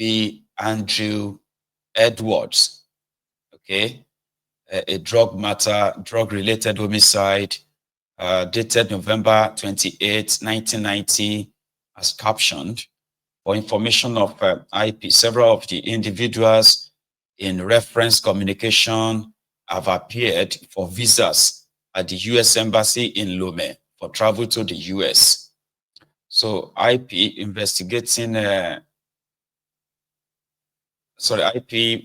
be Andrew Edwards, okay, a drug-related homicide, dated November 28, 1990, as captioned. For information of IP, several of the individuals in reference communication have appeared for visas at the U.S. Embassy in Lome for travel to the U.S. So IP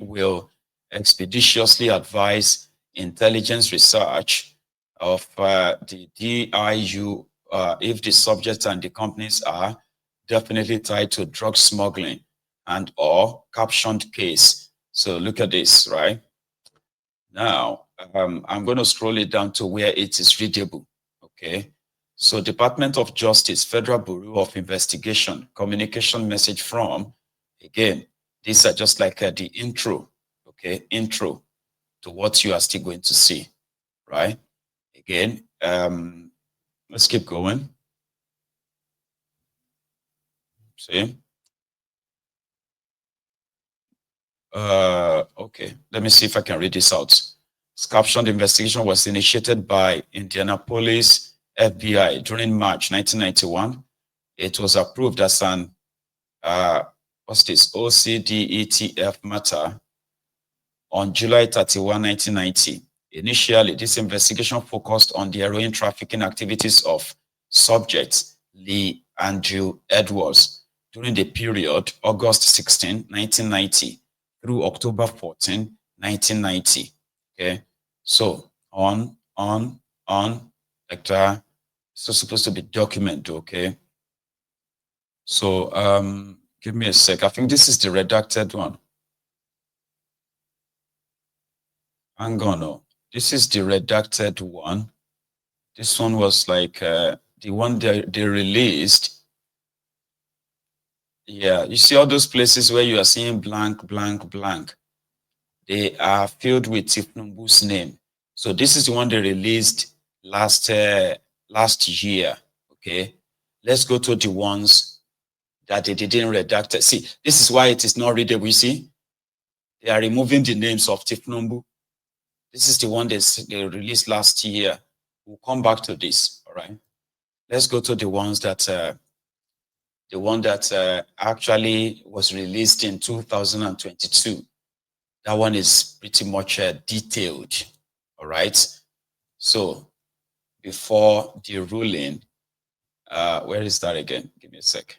will expeditiously advise intelligence research of the DIU if the subjects and the companies are definitely tied to drug smuggling and or captioned case. So look at this, right? Now, I'm going to scroll it down to where it is readable, okay? So Department of Justice, Federal Bureau of Investigation, communication message from, again, these are just like the intro, okay? Intro to what you are still going to see, right? Again, let's keep going. See? Okay, let me see if I can read this out. It's captioned, investigation was initiated by Indianapolis FBI during March 1991. It was approved as an, what's this, OCDETF matter on July 31, 1990. Initially, this investigation focused on the heroin trafficking activities of subject Lee Andrew Edwards during the period August 16, 1990 through October 14, 1990. Okay, so on, like that. It's supposed to be documented, okay? So give me a sec. I think this is the redacted one. Hang on, no. This is the redacted one. This one was like the one they released. Yeah, you see all those places where you are seeing blank, blank, blank. They are filled with Tinubu's name. So this is the one they released last year. Okay, let's go to the ones that they didn't redact. See, this is why it is not readable. You see, they are removing the names of Tinubu. This is the one they released last year. We'll come back to this. All right. Let's go to the ones that the one that actually was released in 2022. That one is pretty much detailed. All right. So before the ruling, where is that again? Give me a sec.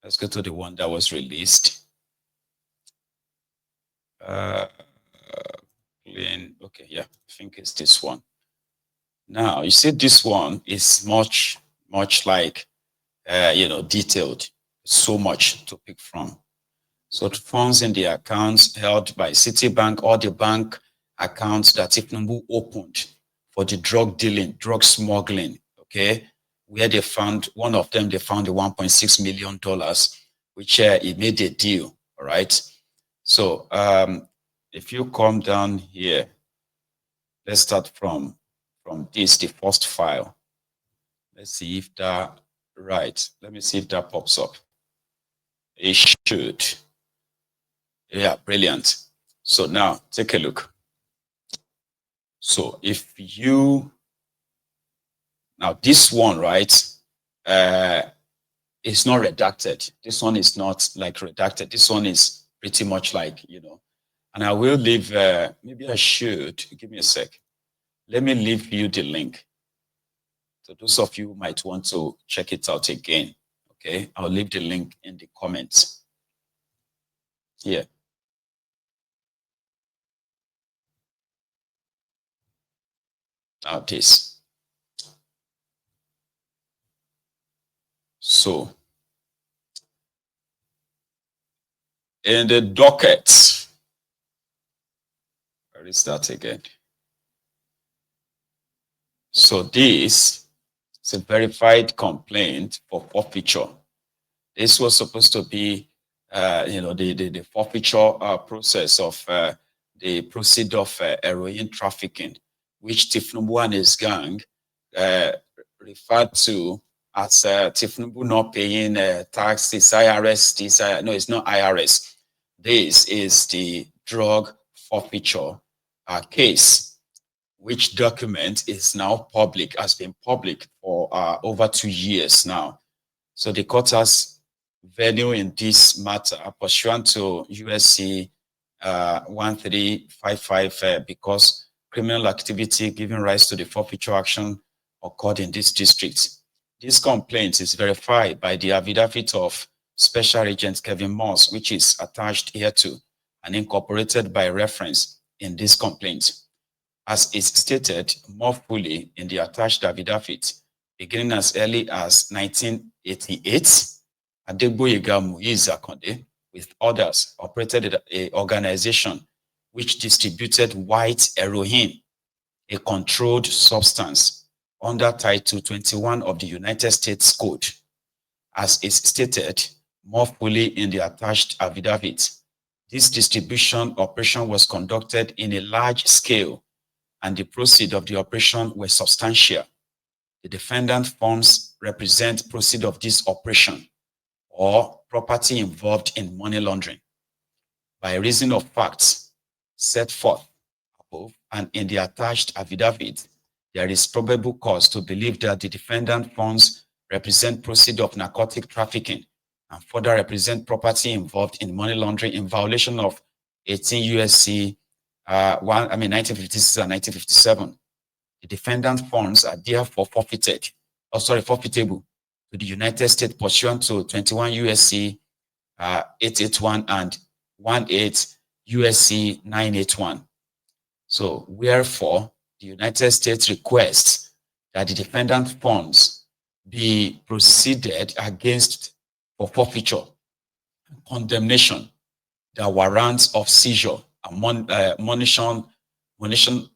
Let's go to the one that was released. Okay, yeah, I think it's this one. Now, you see, this one is much like, detailed. So much to pick from. So the funds in the accounts held by Citibank or the bank accounts that Tinubu opened for the drug dealing, drug smuggling, okay, where they found, one of them, they found the $1.6 million, which he made a deal, all right? So if you come down here, let's start from this, the first file. Let's see if that, right. Let me see if that pops up. It should. Yeah, brilliant. So now take a look. So if you, now this one, right, it's not redacted. This one is not like redacted. This one is pretty much like, and I will leave, maybe I should, give me a sec. Let me leave you the link. So those of you who might want to check it out again, okay? I'll leave the link in the comments. Here. Now this. So in the docket, where is that again? So this is a verified complaint for forfeiture. This was supposed to be, the forfeiture process of the proceed of heroin trafficking, which Tinubu and his gang referred to as Tinubu not paying taxes, IRS, this, no, it's not IRS. This is the drug forfeiture case, which document is now public, has been public for over 2 years now. So the court has venue in this matter pursuant to USC 1355 because criminal activity giving rise to the forfeiture action occurred in this district. This complaint is verified by the affidavit of Special Agent Kevin Moss, which is attached here to and incorporated by reference in this complaint. As is stated more fully in the attached affidavit, beginning as early as 1988, Adegboyega Muiz Akonde, with others, operated an organization which distributed white heroin, a controlled substance, under Title 21 of the United States Code. As is stated more fully in the attached affidavit, this distribution operation was conducted in a large scale, and the proceeds of the operation were substantial. The defendant funds represent proceeds of this operation or property involved in money laundering. By reason of facts set forth above and in the attached affidavit, there is probable cause to believe that the defendant funds represent proceeds of narcotic trafficking and further represent property involved in money laundering in violation of 18 USC 1956 and 1957. The defendant funds are therefore forfeitable to the United States pursuant to 21 USC 881 and 18 USC 981. So, wherefore, the United States requests that the defendant funds be proceeded against for forfeiture, condemnation, the warrants of seizure, monition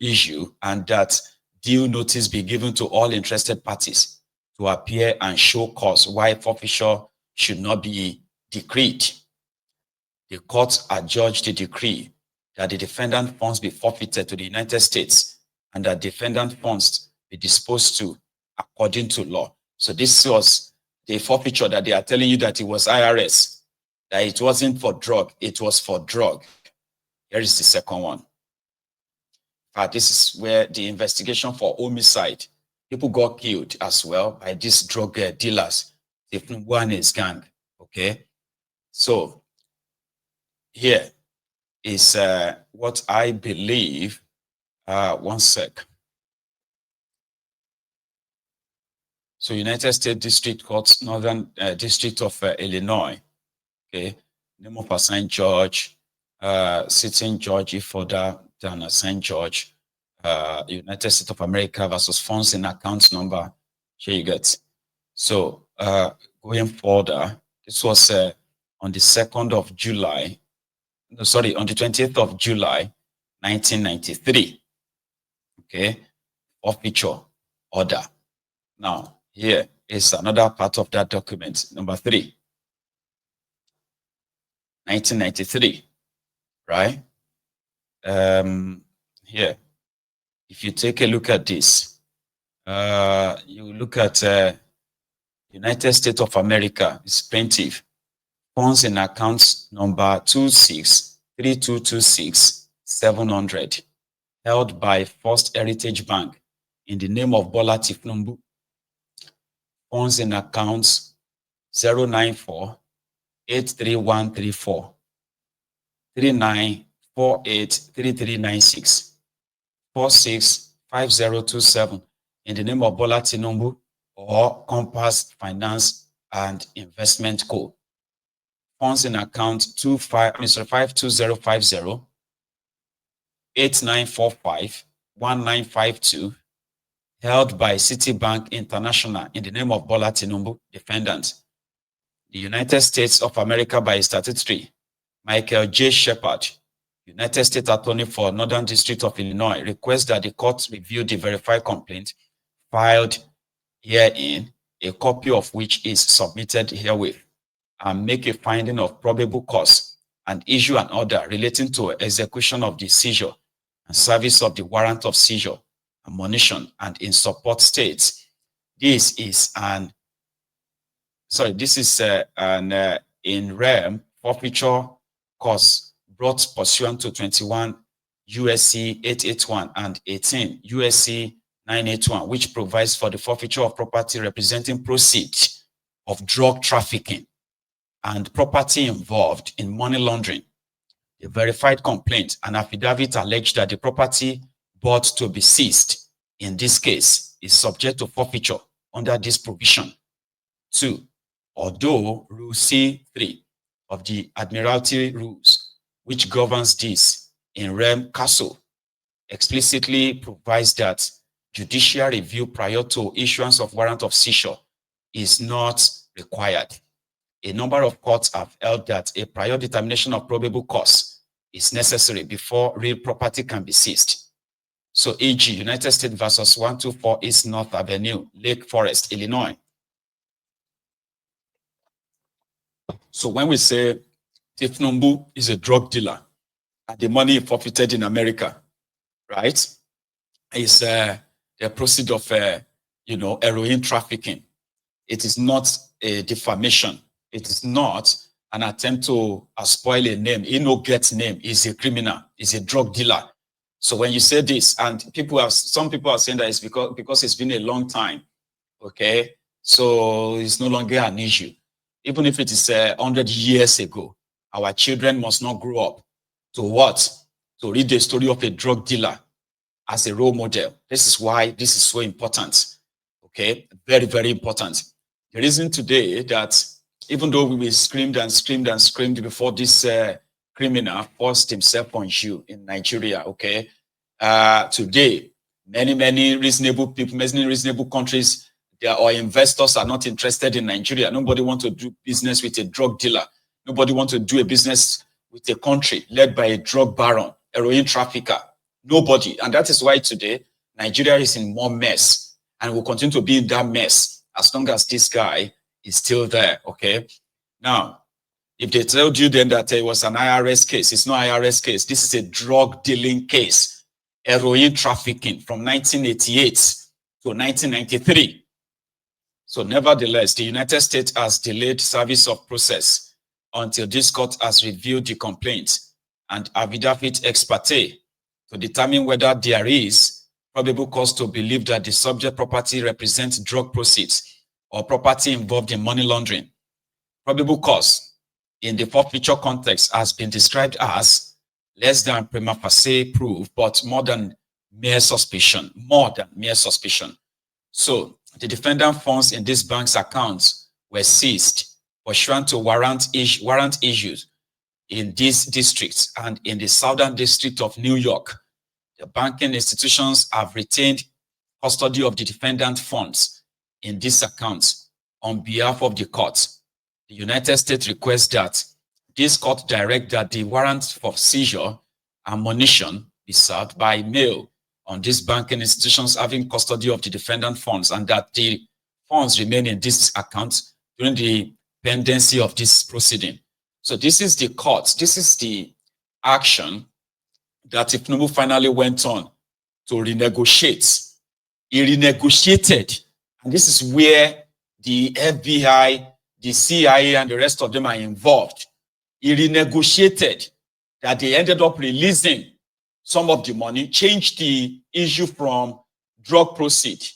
issue, and that due notice be given to all interested parties to appear and show cause why forfeiture should not be decreed. The court adjudged the decree that the defendant funds be forfeited to the United States and that defendant funds be disposed to according to law. So this was the forfeiture that they are telling you that it was IRS, that it wasn't for drug, it was for drug. Here is the second one. This is where the investigation for homicide, people got killed as well by these drug dealers, Tinubu and his gang. Okay, so here is what I believe. One sec. So United States District Court, Northern District of Illinois. Okay, name of assigned judge, sitting judge if further than assigned judge, United States of America versus funds in account number. Here you get. So going further, this was on the 2nd of July, no, sorry, on the 20th of July, 1993. Okay, forfeiture order. Now, here is another part of that document, number 3. 1993, right? Here, if you take a look at this, you look at United States of America, it's plaintiff, funds in account number 263226-700, held by First Heritage Bank in the name of Bola Tinubu. Funds in accounts 094-83134, 3948-3396, 465027 in the name of Bola Tinubu or Compass Finance and Investment Co. Funds in account 52050 8945 1952, held by Citibank International in the name of Bola Tinubu, defendant. The United States of America by statutory, Michael J. Shepard, United States Attorney for Northern District of Illinois, requests that the court review the verified complaint filed herein, a copy of which is submitted herewith, and make a finding of probable cause and issue an order relating to execution of the seizure and service of the warrant of seizure, admonition, and in support states. This is an sorry, this is an in rem forfeiture costs brought pursuant to 21 USC 881 and 18 USC 981, which provides for the forfeiture of property representing proceeds of drug trafficking and property involved in money laundering. A verified complaint and affidavit alleged that the property bought to be seized in this case is subject to forfeiture under this provision. 2. Although Rule C3 of the Admiralty Rules, which governs this in rem castle, explicitly provides that judicial review prior to issuance of warrant of seizure is not required. A number of courts have held that a prior determination of probable cause is necessary before real property can be seized. So, e.g., United States versus 124 East North Avenue, Lake Forest, Illinois. So, when we say Tinubu is a drug dealer and the money forfeited in America, right, is the proceeds of heroin trafficking. It is not a defamation. It is not an attempt to spoil a name. He no gets name. He's a criminal. He's a drug dealer. So when you say this, and some people are saying that it's because it's been a long time, okay? So it's no longer an issue. Even if it is 100 years ago, our children must not grow up to what? To read the story of a drug dealer as a role model. This is why this is so important, okay? Very, very important. The reason today that even though we screamed and screamed and screamed before this criminal forced himself on you in Nigeria, okay? Today, many reasonable people, many reasonable countries, or investors are not interested in Nigeria. Nobody wants to do business with a drug dealer. Nobody wants to do a business with a country led by a drug baron, heroin trafficker. Nobody. And that is why today, Nigeria is in more mess and will continue to be in that mess as long as this guy is still there, okay? Now, if they told you then that it was an IRS case, it's not IRS case. This is a drug dealing case, heroin trafficking from 1988 to 1993. So nevertheless, the United States has delayed service of process until this court has reviewed the complaint and affidavit ex parte to determine whether there is probable cause to believe that the subject property represents drug proceeds or property involved in money laundering. Probable cause in the forfeiture context has been described as less than prima facie proof, but more than mere suspicion, So the defendant funds in this bank's accounts were seized pursuant to warrant issues in these districts and in the Southern District of New York. The banking institutions have retained custody of the defendant funds in these accounts on behalf of the court. The United States requests that this court direct that the warrant for seizure and monition be served by mail on these banking institutions having custody of the defendant funds, and that the funds remain in this account during the pendency of this proceeding. So this is the court, this is the action that Tinubu finally went on to renegotiate. He renegotiated, and this is where the FBI, the CIA, and the rest of them are involved. He renegotiated that they ended up releasing some of the money, changed the issue from drug proceed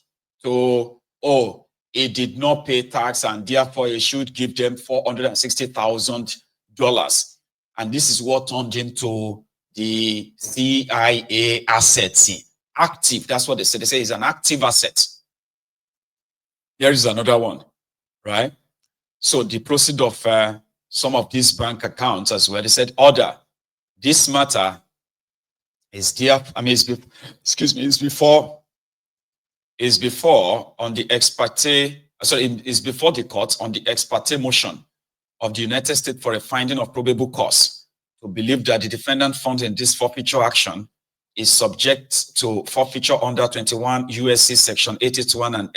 to, oh, he did not pay tax and therefore he should give them $460,000. And this is what turned into the CIA assets. Active, that's what they say. They say it's an active asset. There is another one, right? So the proceed of some of these bank accounts as well, they said, order, this matter is there, is before on the ex parte, is before the court on the ex parte motion of the United States for a finding of probable cause to believe that the defendant found in this forfeiture action is subject to forfeiture under 21 USC section 881 and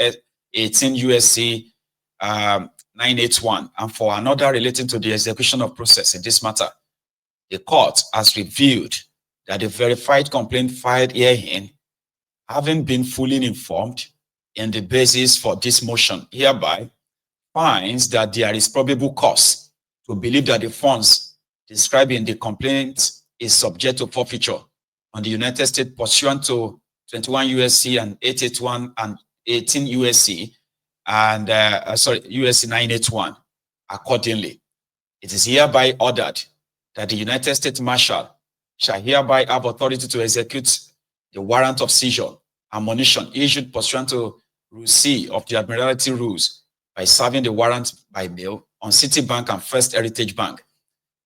18 USC 981, and for another relating to the execution of process in this matter. The court has reviewed that the verified complaint filed herein, having been fully informed in the basis for this motion, hereby finds that there is probable cause to believe that the funds described in the complaint is subject to forfeiture on the United States pursuant to 21 USC and 881 and 18 USC and USC 981. Accordingly, it is hereby ordered that the United States Marshal shall hereby have authority to execute the warrant of seizure and monition issued pursuant to Rule C of the Admiralty Rules by serving the warrant by mail on Citibank and First Heritage Bank,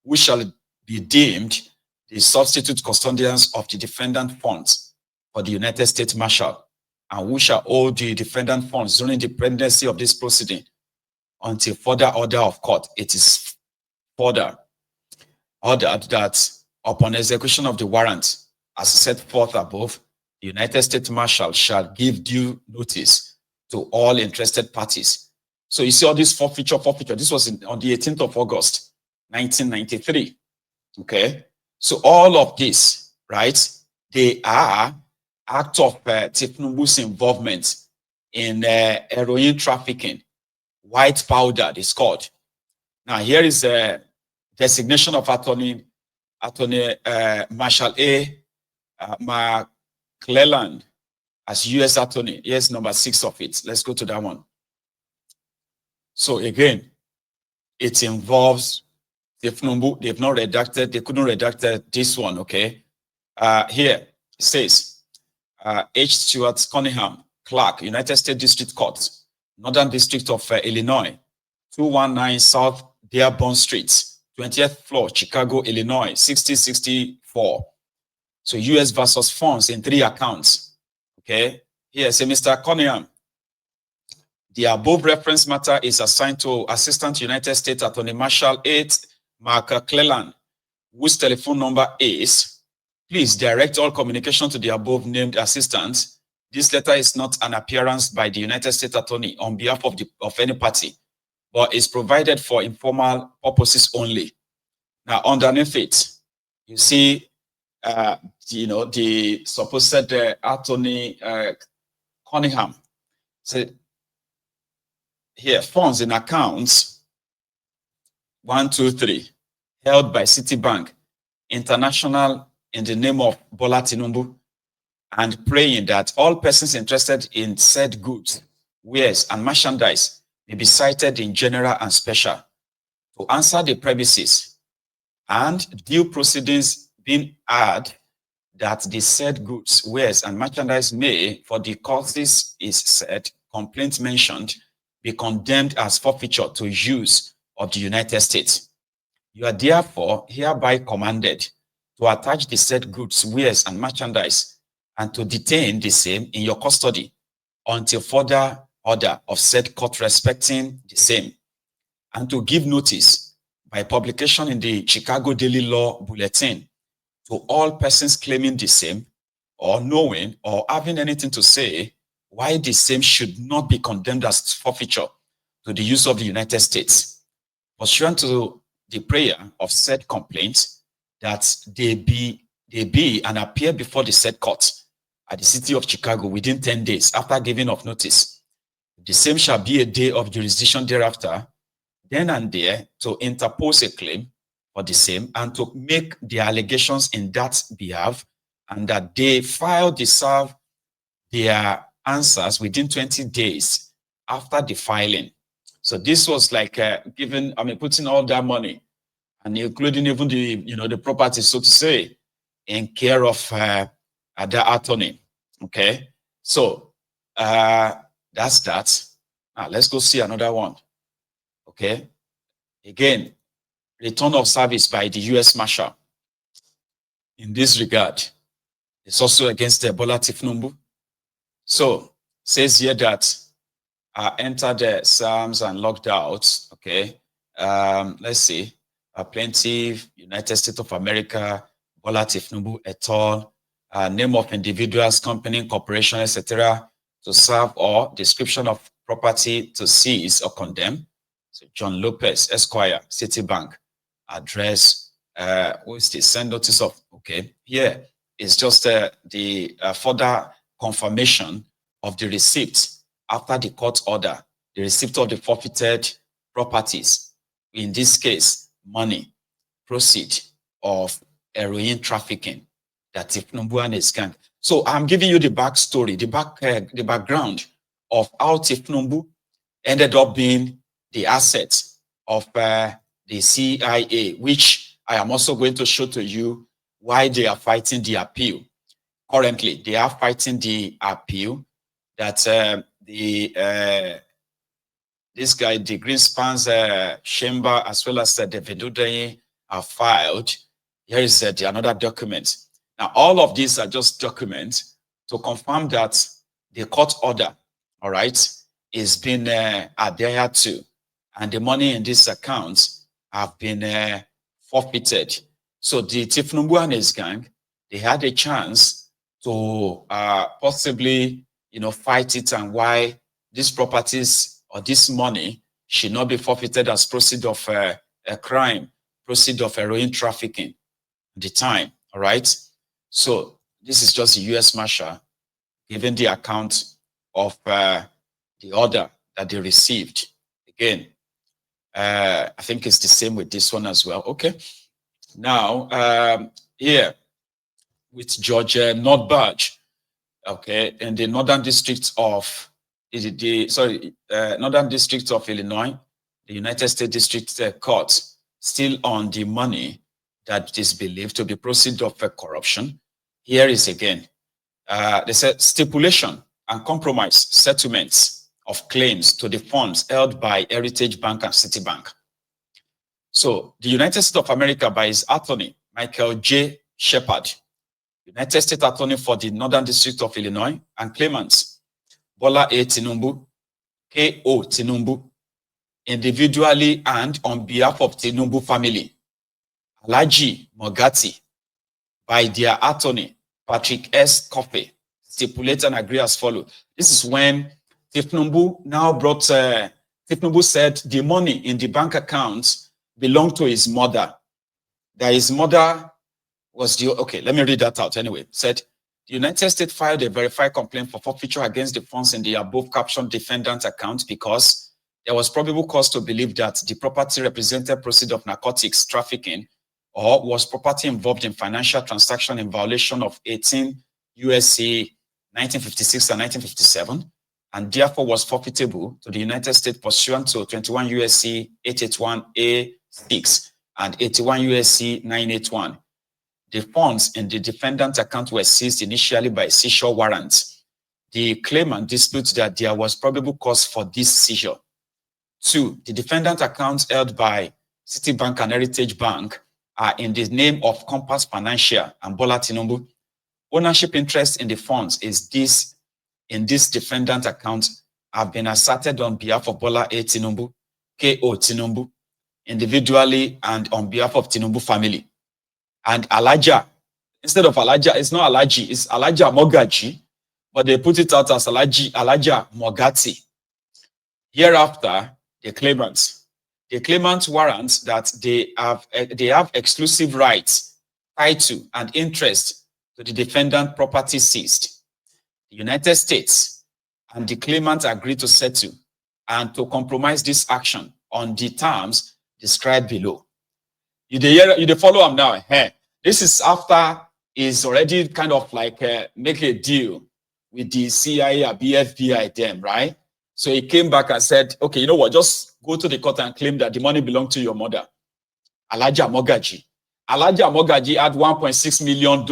which shall be deemed the substitute custodians of the defendant funds for the United States Marshal, and who shall hold the defendant funds during the pendency of this proceeding until further order of court. It is further ordered that upon execution of the warrant, as set forth above, the United States Marshal shall give due notice to all interested parties. So you see all this forfeiture. This was on the 18th of August, 1993. Okay. So all of this, right, they are act of Tinubu's involvement in heroin trafficking, white powder, it's called. Now, here is a designation of Attorney Marshal A. McClelland as U.S. Attorney. Here's number 6 of it. Let's go to that one. So again, it involves Tinubu. They've not redacted. They couldn't redact this one. Okay. Here it says H. Stuart Cunningham, Clerk, United States District Court, Northern District of Illinois, 219 South Dearborn Street, 20th floor, Chicago, Illinois, 6064. So U.S. versus funds in 3 accounts. Okay. Here, say, Mr. Cunningham, the above reference matter is assigned to Assistant United States Attorney Marshal 8 McClelland, whose telephone number is, please direct all communication to the above named assistant. This letter is not an appearance by the United States Attorney on behalf of any party, but is provided for informal purposes only. Now, underneath it, you see, the supposed Attorney Cunningham said, here, funds in accounts 1, 2, 3, held by Citibank International in the name of Bola Tinubu, and praying that all persons interested in said goods, wares, and merchandise may be cited in general and special to answer the premises, and due proceedings being had that the said goods, wares, and merchandise may, for the causes is said, complaint mentioned, be condemned as forfeiture to use of the United States. You are therefore hereby commanded to attach the said goods, wares, and merchandise, and to detain the same in your custody until further order of said court respecting the same, and to give notice by publication in the Chicago Daily Law Bulletin to all persons claiming the same, or knowing or having anything to say why the same should not be condemned as forfeiture to the use of the United States, pursuant to the prayer of said complaint, that they be and appear before the said court at the city of Chicago within 10 days after giving of notice. The same shall be a day of jurisdiction thereafter, then and there, to interpose a claim for the same and to make the allegations in that behalf, and that they serve their answers within 20 days after the filing. So this was like putting all that money, and including even the property, so to say, in care of the attorney. Okay, so that's that. Now let's go see another one. Okay, again, return of service by the U.S. Marshal. In this regard, it's also against the Bola Tinubu. So says here that entered the Psalms and logged out. Okay, let's see. Plaintiff, United States of America, Bola Tinubu et al. Name of individuals, company, corporation, etc., to serve, or description of property to seize or condemn. So John Lopez, Esquire, Citibank. Address, who is the send notice of? Okay, here is just the further confirmation of the receipt after the court order. the receipt of the forfeited properties, in this case, money, proceed of heroin trafficking that Tinubu and his gang. So I'm giving you the backstory, the background of how Tinubu ended up being the asset of the CIA, which I am also going to show to you why they are fighting the appeal. Currently, they are fighting the appeal that this guy, the Greenspan's chamber, as well as the Vedudei have filed. Here is another document. Now, all of these are just documents to confirm that the court order, all right, is being adhered to, and the money in these accounts have been forfeited. So the Tinubu and his gang, they had a chance to possibly, fight it, and why these properties or this money should not be forfeited as proceeds of a crime, proceeds of heroin trafficking at the time, all right? So this is just the U.S. Marshal giving the account of the order that they received. Again, I think it's the same with this one as well. Okay. Now, here with George Nordbadge, okay, in the Northern District of Northern District of Illinois, the United States District Court, still on the money that is believed to be proceeds of corruption. Here is again, they said stipulation and compromise settlements of claims to the funds held by Heritage Bank and Citibank. So the United States of America, by his attorney, Michael J. Shepard, United States Attorney for the Northern District of Illinois, and claimants Bola A. Tinubu, K.O. Tinubu, individually and on behalf of Tinubu family, Alhaji Mogati, by their attorney, Patrick S. Coffey, stipulate and agree as follows. This is when Tinubu now brought, Tinubu said the money in the bank accounts belonged to his mother. That his mother was the, okay, let me read that out anyway. Said, the United States filed a verified complaint for forfeiture against the funds in the above captioned defendant account because there was probable cause to believe that the property represented proceeds of narcotics trafficking or was property involved in financial transaction in violation of 18 U.S.C. 1956 and 1957, and therefore was forfeitable to the United States pursuant to 21 U.S.C. 881A6 and 81 U.S.C. 981. The funds in the defendant account were seized initially by seizure warrants. The claimant disputes that there was probable cause for this seizure. 2, the defendant accounts held by Citibank and Heritage Bank are in the name of Compass Financial and Bola Tinubu. Ownership interest in the funds in this defendant account have been asserted on behalf of Bola A. Tinubu, K.O. Tinubu, individually and on behalf of Tinubu family. And Alaja, instead of Alaja, it's not Alaji, it's Alaja Mogaji, but they put it out as Alaja Mogati. Hereafter, the claimants warrant that they have exclusive rights, title, and interest to the defendant property seized. The United States and the claimant agreed to settle and to compromise this action on the terms described below. You follow him now. Hey, this is after he's already kind of like make a deal with the CIA or BFBI them, right? So he came back and said, okay, you know what, just go to the court and claim that the money belonged to your mother, Alaja Mogaji. Alaja Mogaji had $1.6 million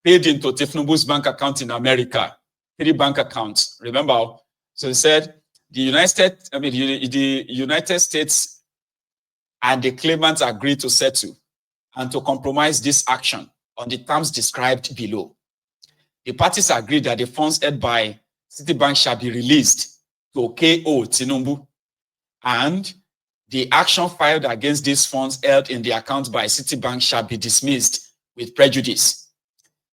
paid into Tinubu's bank account in America, 3 bank accounts, remember? So he said, the United States and the claimants agreed to settle and to compromise this action on the terms described below. The parties agreed that the funds held by Citibank shall be released to K.O. Tinubu, and the action filed against these funds held in the account by Citibank shall be dismissed with prejudice.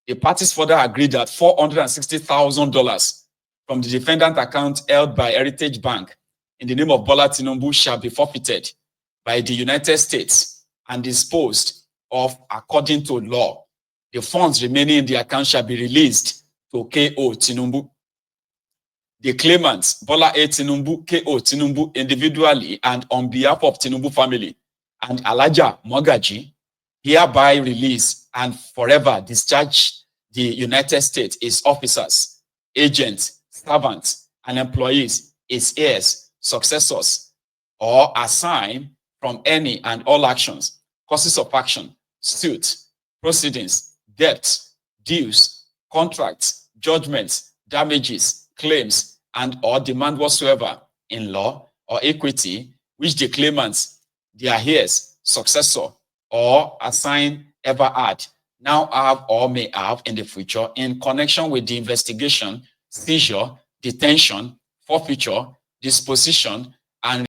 The parties further agreed that $460,000 from the defendant account held by Heritage Bank in the name of Bola Tinubu shall be forfeited by the United States and disposed of according to law. The funds remaining in the account shall be released to K.O. Tinubu. the claimants, Bola A. Tinubu, K.O. Tinubu, individually and on behalf of Tinubu family, and Alaja Mogaji, hereby release and forever discharge the United States, its officers, agents, servants, and employees, its heirs, successors, or assign from any and all actions, causes of action, suit, proceedings, debts, dues, contracts, judgments, damages, claims, and or demand whatsoever in law or equity, which the claimants, their heirs, successor, or assign ever had, now have or may have in the future in connection with the investigation, seizure, detention, forfeiture, disposition, and